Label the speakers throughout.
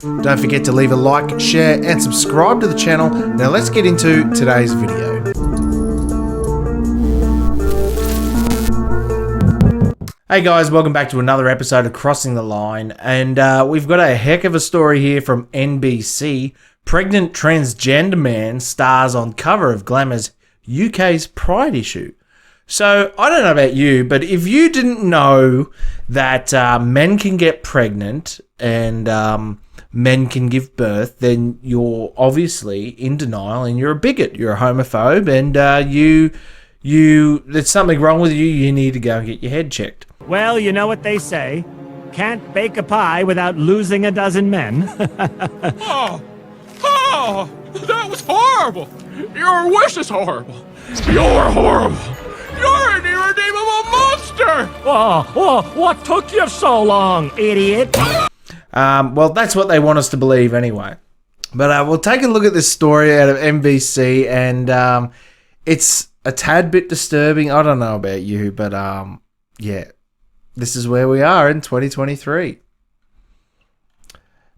Speaker 1: Don't forget to leave a like, share, and subscribe to the channel. Now let's get into today's video. Hey guys, welcome back to another episode of Crossing the Line, and we've got a heck of a story here from NBC. Pregnant transgender man stars on cover of Glamour's UK's Pride issue. So, I don't know about you, but if you didn't know that men can get pregnant and men can give birth, then you're obviously in denial and you're a bigot, you're a homophobe, and there's something wrong with you, you need to go and get your head checked.
Speaker 2: Well, you know what they say. Can't bake a pie without losing a dozen men.
Speaker 3: Oh, that was horrible. Your wish is horrible. You're horrible. You're an irredeemable monster.
Speaker 2: What took you so long, idiot?
Speaker 1: Well, that's what they want us to believe anyway. But we'll take a look at this story out of NBC, and it's a tad bit disturbing. I don't know about you, but yeah. This is where we are in 2023.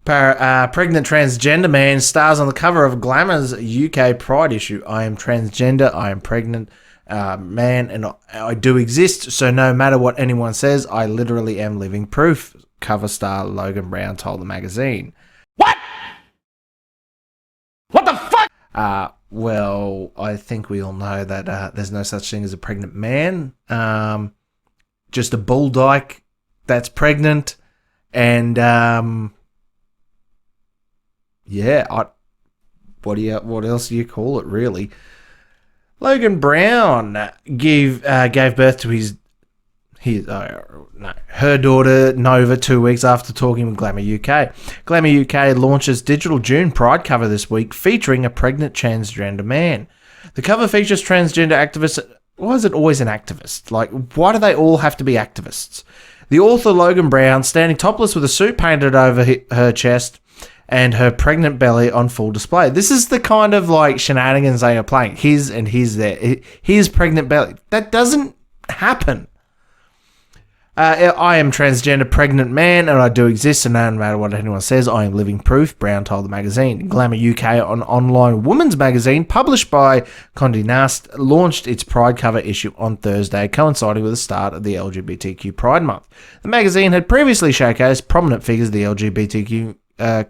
Speaker 1: Pregnant transgender man stars on the cover of Glamour's UK Pride issue. I am transgender, I am pregnant man, and I do exist, so no matter what anyone says, I literally am living proof, cover star Logan Brown told the magazine.
Speaker 2: What? What the fuck?
Speaker 1: Well, I think we all know that there's no such thing as a pregnant man. Just a bull dyke that's pregnant, and yeah, what else do you call it, really? Logan Brown gave birth to her daughter Nova 2 weeks after talking with Glamour UK. Glamour UK launches digital June Pride cover this week featuring a pregnant transgender man. The cover features transgender activists. Why is it always an activist? Like, why do they all have to be activists? The author, Logan Brown, standing topless with a suit painted over her chest and her pregnant belly on full display. This is the kind of, like, shenanigans they are playing. His and his there. His pregnant belly. That doesn't happen. I am transgender pregnant man, and I do exist, and no matter what anyone says, I am living proof, Brown told the magazine. Glamour UK, an online women's magazine published by Condé Nast, launched its Pride cover issue on Thursday, coinciding with the start of the LGBTQ Pride Month. The magazine had previously showcased prominent figures of the LGBTQ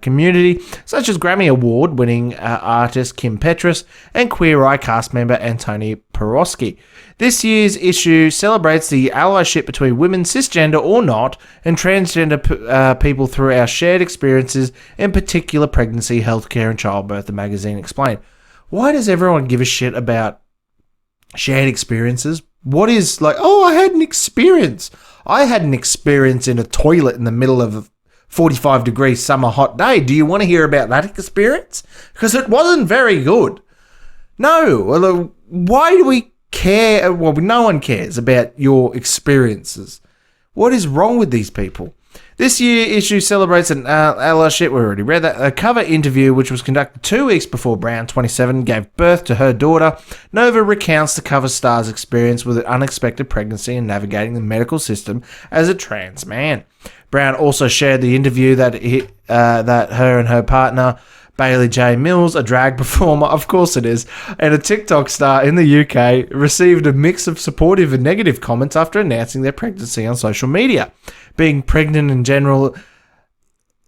Speaker 1: community, such as Grammy Award-winning artist Kim Petras and Queer Eye cast member Antoni Porowski. This year's issue celebrates the allyship between women, cisgender or not, and transgender people through our shared experiences, in particular pregnancy, healthcare, and childbirth, the magazine explained. Why does everyone give a shit about shared experiences? What is, like, oh, I had an experience. I had an experience in a toilet in the middle of a 45-degree summer hot day. Do you want to hear about that experience? Because it wasn't very good. No. Why do we care? Well, no one cares about your experiences. What is wrong with these people? This year issue celebrates an allyship. We already read that. A cover interview, which was conducted 2 weeks before Brown, 27, gave birth to her daughter. Nova recounts the cover star's experience with an unexpected pregnancy and navigating the medical system as a trans man. Brown also shared the interview that her and her partner, Bailey J. Mills, a drag performer, of course it is, and a TikTok star in the UK, received a mix of supportive and negative comments after announcing their pregnancy on social media. Being pregnant in general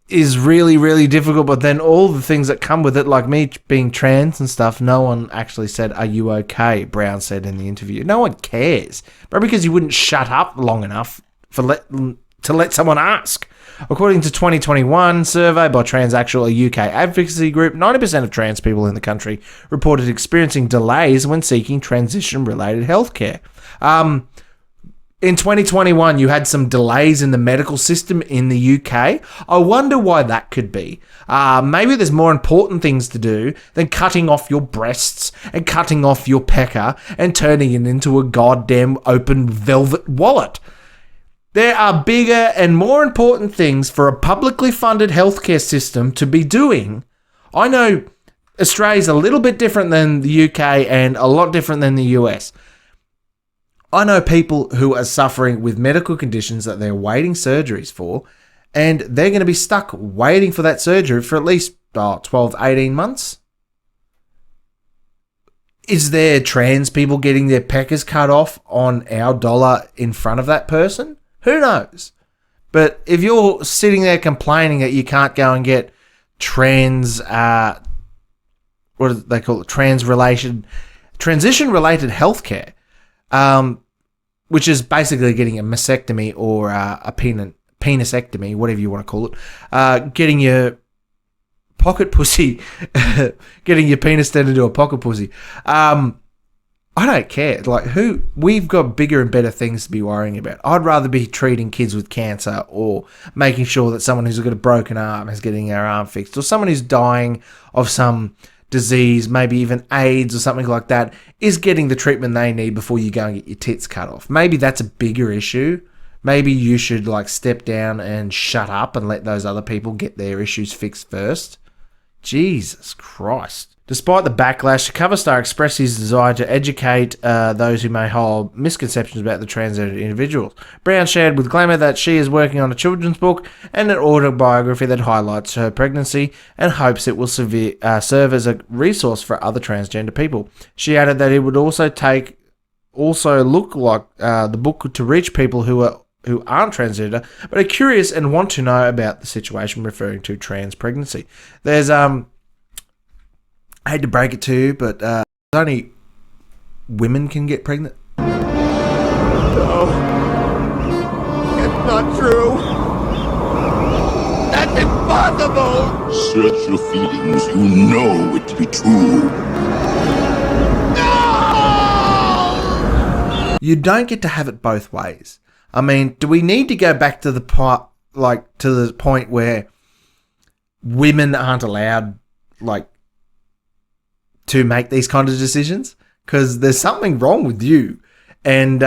Speaker 1: is really, really difficult, but then all the things that come with it, like me being trans and stuff, no one actually said, "Are you okay?" Brown said in the interview. No one cares, but because you wouldn't shut up long enough to let someone ask. According to 2021 survey by Transaxual, a UK advocacy group, 90% of trans people in the country reported experiencing delays when seeking transition-related healthcare. In 2021, you had some delays in the medical system in the UK. I wonder why that could be. Maybe there's more important things to do than cutting off your breasts and cutting off your pecker and turning it into a goddamn open velvet wallet. There are bigger and more important things for a publicly funded healthcare system to be doing. I know Australia's a little bit different than the UK and a lot different than the US. I know people who are suffering with medical conditions that they're waiting surgeries for, and they're going to be stuck waiting for that surgery for at least 12, 18 months. Is there trans people getting their peckers cut off on our dollar in front of that person? Who knows? But if you're sitting there complaining that you can't go and get what do they call it? Transition-related healthcare, which is basically getting a mastectomy or a penisectomy, whatever you want to call it, getting your pocket pussy, getting your penis turned into a pocket pussy. I don't care. Like, we've got bigger and better things to be worrying about. I'd rather be treating kids with cancer, or making sure that someone who's got a broken arm is getting their arm fixed, or someone who's dying of some disease, maybe even AIDS or something like that, is getting the treatment they need before you go and get your tits cut off. Maybe that's a bigger issue. Maybe you should step down and shut up and let those other people get their issues fixed first. Jesus Christ. Despite the backlash, the cover star expressed his desire to educate those who may hold misconceptions about the transgender individuals. Brown shared with Glamour that she is working on a children's book and an autobiography that highlights her pregnancy and hopes it will serve as a resource for other transgender people. She added that it would also look like the book to reach people who aren't transgender but are curious and want to know about the situation, referring to trans pregnancy. There's I hate to break it to you, but only women can get pregnant.
Speaker 4: No. It's not true. That's impossible.
Speaker 5: Search your feelings. You know it to be true.
Speaker 4: No!
Speaker 1: You don't get to have it both ways. I mean, do we need to go back to the point where women aren't allowed, to make these kind of decisions? Because there's something wrong with you, and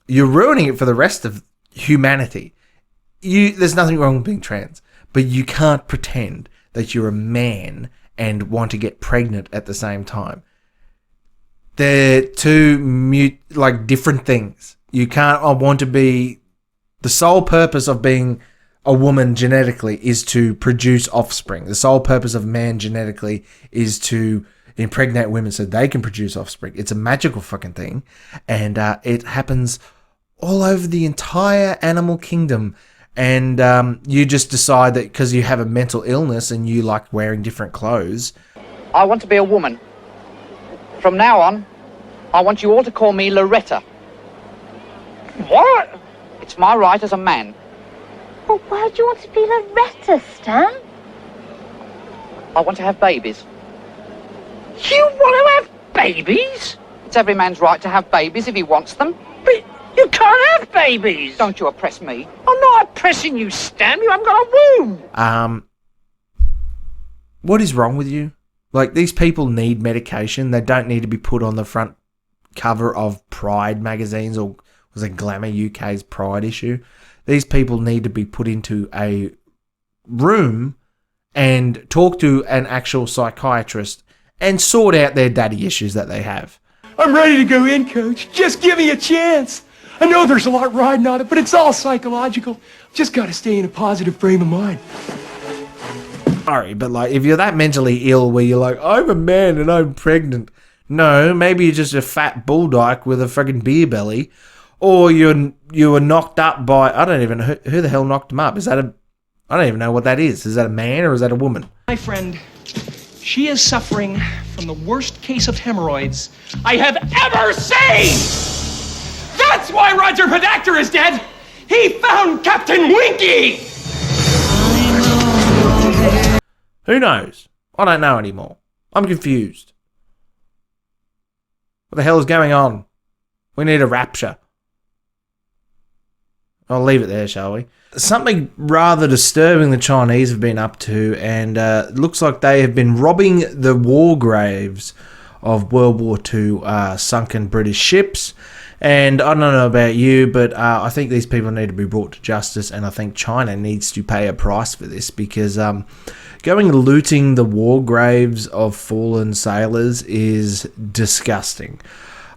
Speaker 1: you're ruining it for the rest of humanity. There's nothing wrong with being trans, but you can't pretend that you're a man and want to get pregnant at the same time. They're two different things. You can't want to be... The sole purpose of being a woman genetically is to produce offspring. The sole purpose of man genetically is to impregnate women so they can produce offspring. It's a magical fucking thing, and it happens all over the entire animal kingdom. And you just decide that because you have a mental illness and you like wearing different clothes.
Speaker 6: I want to be a woman. From now on, I want you all to call me Loretta. What? It's my right as a man.
Speaker 7: Well, why do you want to be Loretta, Stan?
Speaker 6: I want to have babies.
Speaker 4: You want to have babies?
Speaker 6: It's every man's right to have babies if he wants them.
Speaker 4: But you can't have babies.
Speaker 6: Don't you oppress me.
Speaker 4: I'm not oppressing you, Stan. You haven't got a womb.
Speaker 1: What is wrong with you? These people need medication. They don't need to be put on the front cover of Pride magazines, or was it Glamour UK's Pride issue? These people need to be put into a room and talk to an actual psychiatrist and sort out their daddy issues that they have.
Speaker 8: I'm ready to go in, Coach. Just give me a chance. I know there's a lot riding on it, but it's all psychological. Just got to stay in a positive frame of mind.
Speaker 1: Sorry, but if you're that mentally ill where you're like, I'm a man and I'm pregnant. No, maybe you're just a fat bulldyke with a friggin' beer belly. Or you were knocked up by, I don't even know, who the hell knocked him up? I don't even know what that is. Is that a man or is that a woman?
Speaker 8: My friend, she is suffering from the worst case of hemorrhoids I have ever seen! That's why Roger Podacter is dead! He found Captain Winky!
Speaker 1: Who knows? I don't know anymore. I'm confused. What the hell is going on? We need a rapture. I'll leave it there, shall we? Something rather disturbing the Chinese have been up to, and it looks like they have been robbing the war graves of World War II sunken British ships. And I don't know about you, but I think these people need to be brought to justice, and I think China needs to pay a price for this, because going looting the war graves of fallen sailors is disgusting.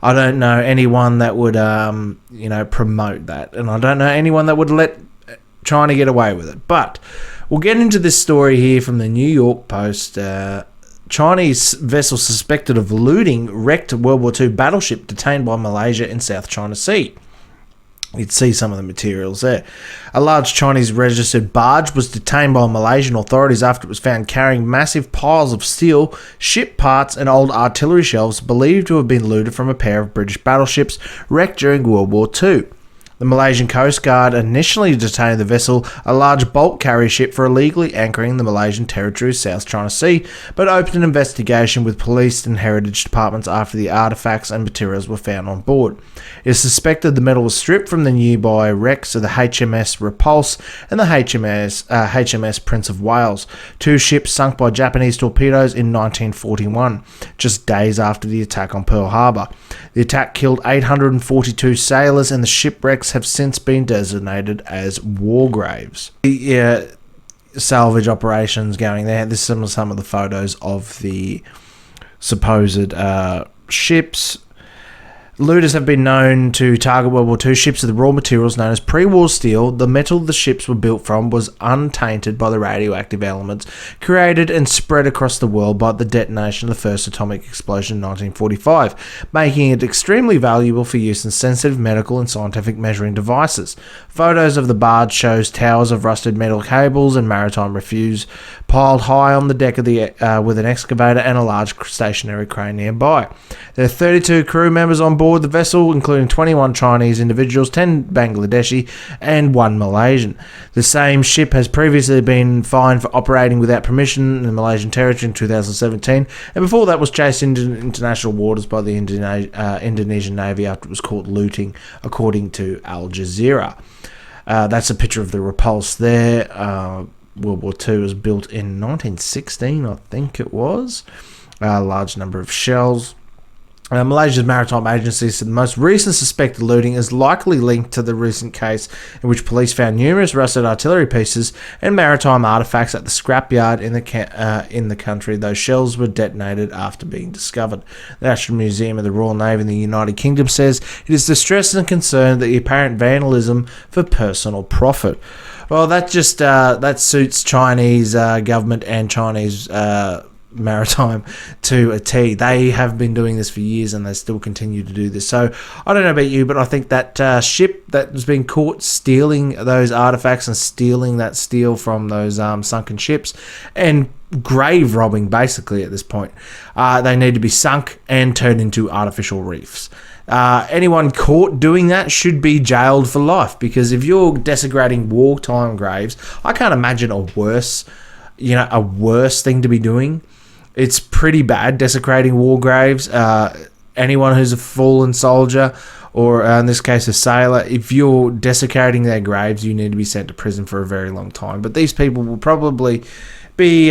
Speaker 1: I don't know anyone that would, promote that, and I don't know anyone that would let trying to get away with it. But we'll get into this story here from the New York Post. Chinese vessel suspected of looting wrecked World War II battleship detained by Malaysia in South China Sea. You'd see some of the materials there. A large Chinese registered barge was detained by Malaysian authorities after it was found carrying massive piles of steel, ship parts and old artillery shells believed to have been looted from a pair of British battleships wrecked during World War II. The Malaysian Coast Guard initially detained the vessel, a large bulk carrier ship, for illegally anchoring the Malaysian territory of South China Sea, but opened an investigation with police and heritage departments after the artefacts and materials were found on board. It is suspected the metal was stripped from the nearby wrecks of the HMS Repulse and the HMS Prince of Wales, two ships sunk by Japanese torpedoes in 1941, just days after the attack on Pearl Harbor. The attack killed 842 sailors, and the shipwrecks have since been designated as war graves. The salvage operations going there. This is some of the photos of the supposed ships. Looters have been known to target World War II ships with the raw materials known as pre-war steel. The metal the ships were built from was untainted by the radioactive elements created and spread across the world by the detonation of the first atomic explosion in 1945, making it extremely valuable for use in sensitive medical and scientific measuring devices. Photos of the barge shows towers of rusted metal cables and maritime refuse piled high on the deck of the with an excavator and a large stationary crane nearby. There are 32 crew members on board the vessel, including 21 Chinese individuals, 10 Bangladeshi, and 1 Malaysian. The same ship has previously been fined for operating without permission in the Malaysian territory in 2017, and before that was chased into international waters by the Indonesian Navy after it was caught looting, according to Al Jazeera. That's a picture of the Repulse there. World War II was built in 1916, I think it was. A large number of shells. Malaysia's Maritime Agency said the most recent suspected looting is likely linked to the recent case in which police found numerous rusted artillery pieces and maritime artefacts at the scrapyard in the country. Those shells were detonated after being discovered. The National Museum of the Royal Navy in the United Kingdom says it is distressed and concerned that the apparent vandalism for personal profit. Well, that just that suits Chinese government and Chinese maritime to a T. They have been doing this for years and they still continue to do this. So I don't know about you, but I think that ship that has been caught stealing those artifacts and stealing that steel from those sunken ships and grave robbing basically at this point, they need to be sunk and turned into artificial reefs. Anyone caught doing that should be jailed for life, because if you're desecrating wartime graves, I can't imagine a worse thing to be doing. It's pretty bad, desecrating war graves. Anyone who's a fallen soldier, or in this case a sailor, if you're desecrating their graves, you need to be sent to prison for a very long time. But these people will probably be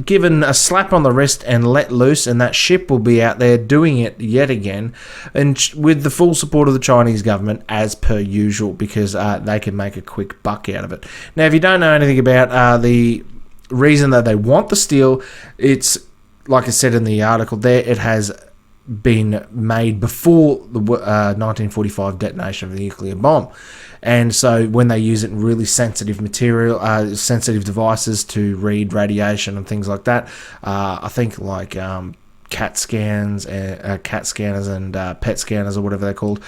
Speaker 1: given a slap on the wrist and let loose, and that ship will be out there doing it yet again, and with the full support of the Chinese government as per usual, because they can make a quick buck out of it. Now, if you don't know anything about the reason that they want the steel, it's like I said in the article there, it has been made before the 1945 detonation of the nuclear bomb. And so when they use it in really sensitive material, sensitive devices to read radiation and things like that, I think like CAT scanners and PET scanners or whatever they're called,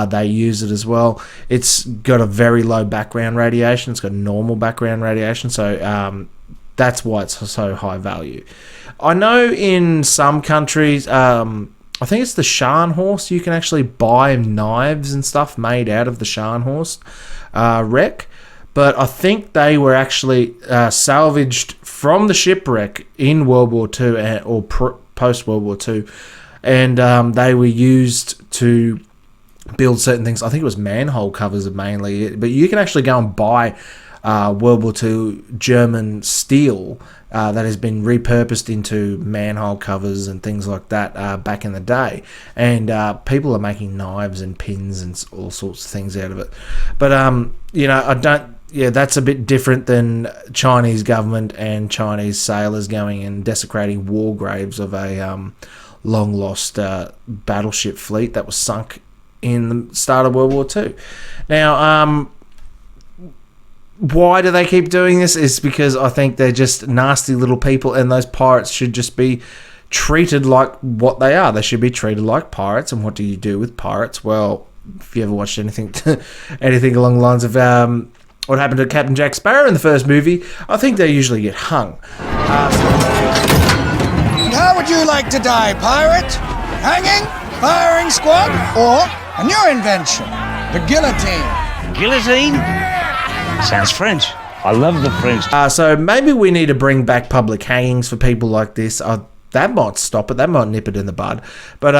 Speaker 1: they use it as well. It's got a very low background radiation. It's got normal background radiation. So that's why it's so high value. I know in some countries, I think it's the Scharnhorst, you can actually buy knives and stuff made out of the Scharnhorst wreck, but I think they were actually salvaged from the shipwreck in World War II or post-World War II, and they were used to build certain things. I think it was manhole covers mainly, but you can actually go and buy World War II German steel that has been repurposed into manhole covers and things like that back in the day, and people are making knives and pins and all sorts of things out of it. But that's a bit different than Chinese government and Chinese sailors going and desecrating war graves of a long lost battleship fleet that was sunk in the start of World War II. Now, why do they keep doing this? Is because I think they're just nasty little people, and those pirates should just be treated like what they are. They should be treated like pirates. And what do you do with pirates? Well, if you ever watched anything along the lines of what happened to Captain Jack Sparrow in the first movie, I think they usually get hung.
Speaker 9: And how would you like to die, pirate? Hanging, firing squad, or a new invention, the guillotine?
Speaker 10: Guillotine? Sounds French. I love the French.
Speaker 1: So maybe we need to bring back public hangings for people like this. That might stop it. That might nip it in the bud. But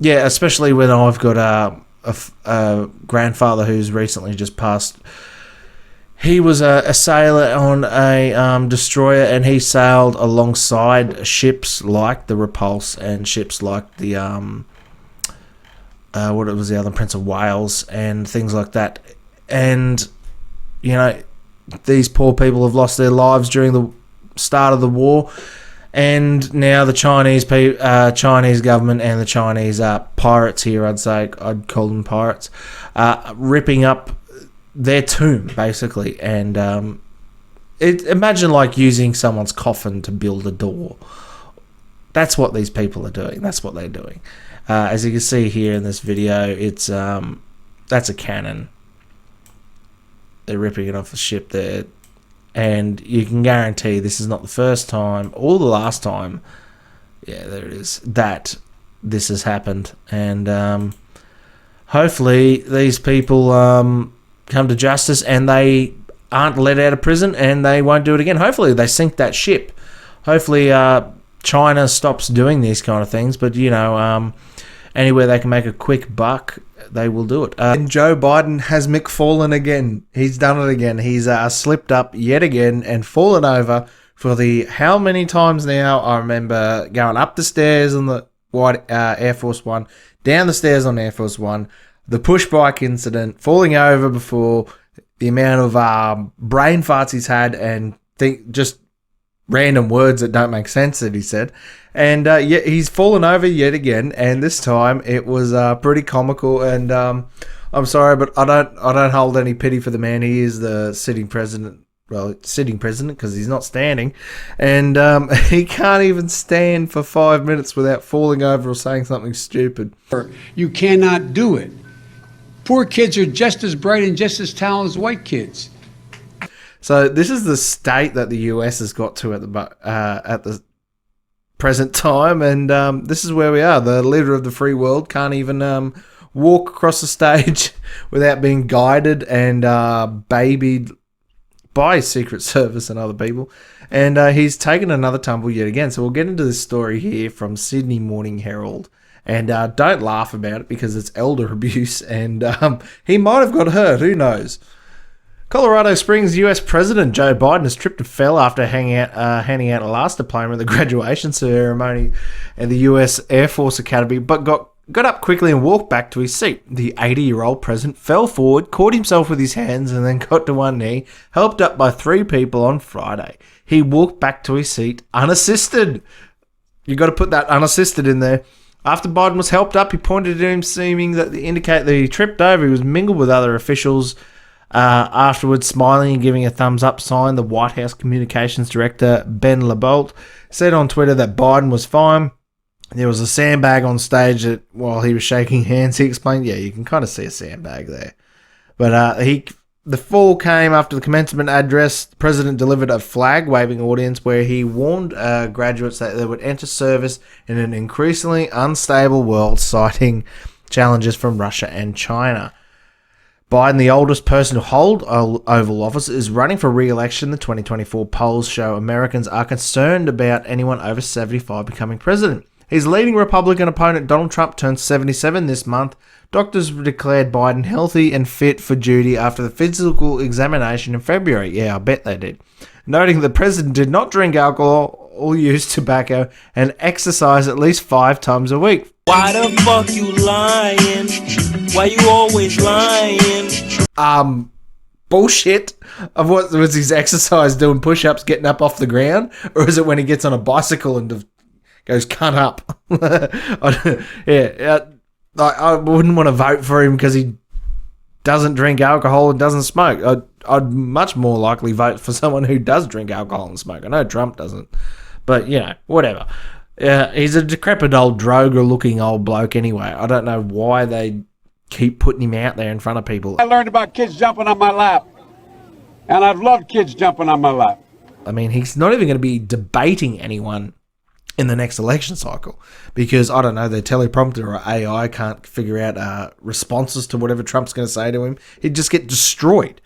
Speaker 1: yeah, especially when I've got a grandfather who's recently just passed. He was a sailor on a destroyer, and he sailed alongside ships like the Repulse and ships like the what was the other, Prince of Wales and things like that. And you know, these poor people have lost their lives during the start of the war, and now the Chinese government and the Chinese pirates here, I'd call them pirates, ripping up their tomb basically. And imagine like using someone's coffin to build a door. That's what these people are doing. That's what they're doing. As you can see here in this video, it's that's a cannon. They're ripping it off the ship there, and you can guarantee this is not the first time or the last time. Yeah, there it is, that this has happened. And hopefully these people come to justice and they aren't let out of prison and they won't do it again. Hopefully they sink that ship. Hopefully China stops doing these kind of things. But you know, anywhere they can make a quick buck, they will do it. And Joe Biden has McFallen again. He's done it again. He's slipped up yet again and fallen over for the how many times now? I remember going up the stairs on the White Air Force One, down the stairs on Air Force One, the push bike incident, falling over before, the amount of brain farts he's had, and just random words that don't make sense that he said. And yet he's fallen over yet again, and this time it was pretty comical. And I'm sorry, but I don't hold any pity for the man. He is the sitting president. Well, sitting president because he's not standing, and he can't even stand for 5 minutes without falling over or saying something stupid.
Speaker 11: You cannot do it. Poor kids are just as bright and just as talented as white kids.
Speaker 1: So this is the state that the US has got to at the present time, and this is where we are. The leader of the free world can't even walk across the stage without being guided and babied by Secret Service and other people. And he's taken another tumble yet again. So we'll get into this story here from Sydney Morning Herald. And don't laugh about it because it's elder abuse, and he might have got hurt. Who knows? Colorado Springs US President Joe Biden has tripped and fell after handing out a last diploma at the graduation ceremony at the US Air Force Academy, but got up quickly and walked back to his seat. The 80-year-old president fell forward, caught himself with his hands, and then got to one knee, helped up by 3 people on Friday. He walked back to his seat unassisted. You got to put that unassisted in there. After Biden was helped up, he pointed at him, seeming to indicate that he tripped over. He was mingled with other officials. Afterwards, smiling and giving a thumbs up sign, the White House Communications Director Ben LaBolt said on Twitter that Biden was fine. There was a sandbag on stage while he was shaking hands. He explained, yeah, you can kind of see a sandbag there. But the fall came after the commencement address. The president delivered a flag-waving audience where he warned graduates that they would enter service in an increasingly unstable world, citing challenges from Russia and China. Biden, the oldest person to hold Oval Office, is running for re-election. The 2024 polls show Americans are concerned about anyone over 75 becoming president. His leading Republican opponent, Donald Trump, turned 77 this month. Doctors declared Biden healthy and fit for duty after the physical examination in February. Yeah, I bet they did. Noting the president did not drink alcohol or use tobacco and exercise at least 5 times a week.
Speaker 12: Why the fuck you lying? Why you always lying?
Speaker 1: Bullshit. Of what was his exercise, doing push-ups, getting up off the ground? Or is it when he gets on a bicycle and goes cunt up? I wouldn't want to vote for him because he doesn't drink alcohol and doesn't smoke. I'd much more likely vote for someone who does drink alcohol and smoke. I know Trump doesn't, but whatever. He's a decrepit old droger-looking old bloke anyway. I don't know why they keep putting him out there in front of people.
Speaker 11: I learned about kids jumping on my lap, and I've loved kids jumping on my lap.
Speaker 1: I mean, he's not even going to be debating anyone in the next election cycle because, I don't know, their teleprompter or AI can't figure out responses to whatever Trump's going to say to him. He'd just get destroyed.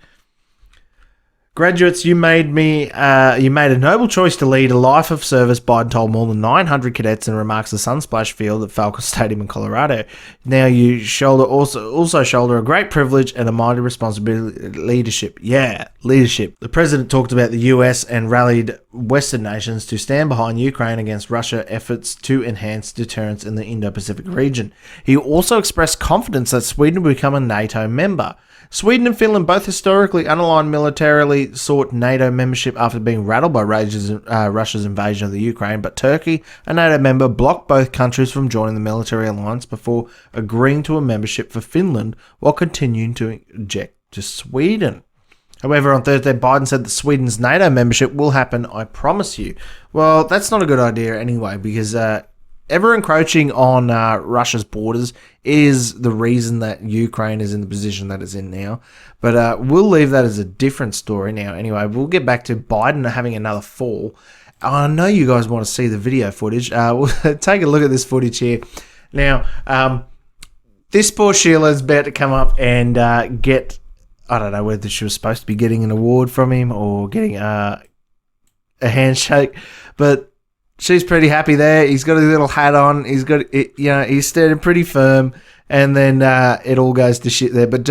Speaker 1: Graduates, you made a noble choice to lead a life of service, Biden told more than 900 cadets in remarks at Sunsplash Field at Falcon Stadium in Colorado. Now you also shoulder a great privilege and a mighty responsibility. Leadership. Yeah, leadership. The president talked about the US and rallied Western nations to stand behind Ukraine against Russia efforts to enhance deterrence in the Indo-Pacific region. He also expressed confidence that Sweden will become a NATO member. Sweden and Finland, both historically unaligned militarily, sought NATO membership after being rattled by Russia's invasion of the Ukraine, but Turkey, a NATO member, blocked both countries from joining the military alliance before agreeing to a membership for Finland while continuing to object to Sweden. However, on Thursday, Biden said that Sweden's NATO membership will happen, I promise you. Well, that's not a good idea anyway, because ever encroaching on Russia's borders is the reason that Ukraine is in the position that it's in now. But we'll leave that as a different story now. Anyway, we'll get back to Biden having another fall. I know you guys want to see the video footage. We'll take a look at this footage here. Now, this poor Sheila's about to come up and get, I don't know whether she was supposed to be getting an award from him or getting a handshake, but she's pretty happy there. He's got his little hat on. He's got it, he's standing pretty firm, and then it all goes to shit there. But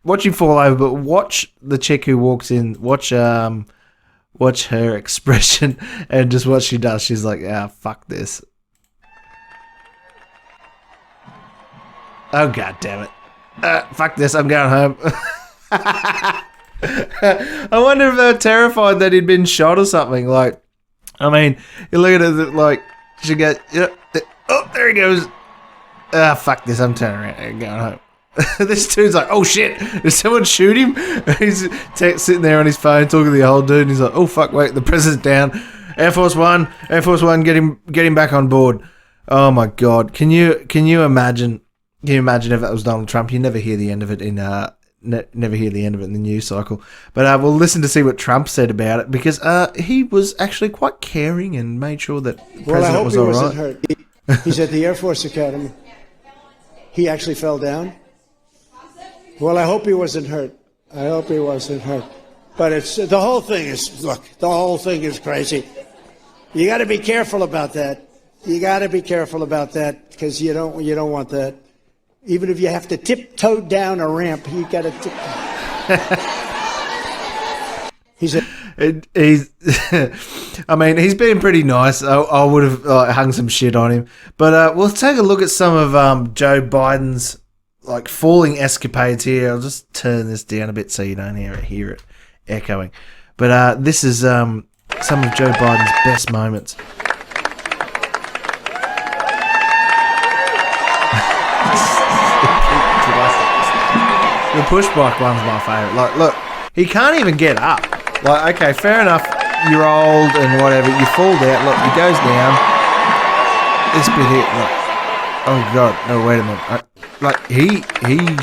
Speaker 1: watch him fall over. But watch the chick who walks in. Watch her expression and just what she does. She's like, fuck this. Oh god damn it. Fuck this. I'm going home. I wonder if they were terrified that he'd been shot or something. Like, I mean, you look at it like she goes, oh, there he goes. Fuck this, I'm turning around and going home. This dude's like, oh shit, did someone shoot him? He's sitting there on his phone talking to the old dude, and he's like, oh fuck, wait, the president's down. Air Force One, get him back on board. Oh my god, can you imagine? Can you imagine if that was Donald Trump? You never hear the end of it in never hear the end of it in the news cycle. But we'll listen to see what Trump said about it, because he was actually quite caring and made sure that the president was all right.
Speaker 13: Well, I hope he wasn't hurt. He's at the Air Force Academy. He actually fell down. Well, I hope he wasn't hurt. I hope he wasn't hurt. But it's the whole thing is crazy. You got to be careful about that. You got to be careful about that, because you don't want that. Even if you have to tiptoe down a ramp, you got to
Speaker 1: I mean, he's been pretty nice. I would have hung some shit on him. But we'll take a look at some of Joe Biden's falling escapades here. I'll just turn this down a bit so you don't hear it echoing. But this is some of Joe Biden's best moments. The push bike one's my favourite. Look, he can't even get up. Okay, fair enough, you're old and whatever, you fall down. Look, he goes down. This bit here, look. Oh god, no, wait a minute. He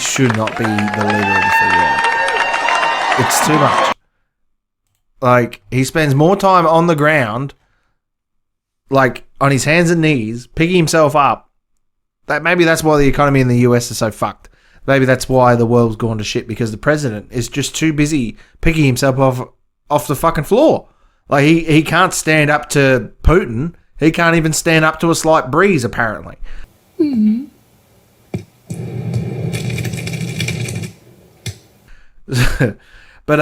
Speaker 1: should not be the leader of the free world. It's too much. He spends more time on the ground, on his hands and knees, picking himself up. Maybe that's why the economy in the US is so fucked. Maybe that's why the world's gone to shit, because the president is just too busy picking himself off the fucking floor. He can't stand up to Putin. He can't even stand up to a slight breeze, apparently. Mm-hmm. But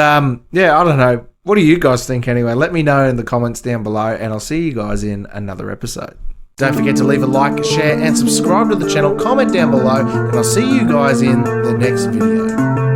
Speaker 1: yeah, I don't know. What do you guys think anyway? Let me know in the comments down below, and I'll see you guys in another episode. Don't forget to leave a like, share, and subscribe to the channel. Comment down below, and I'll see you guys in the next video.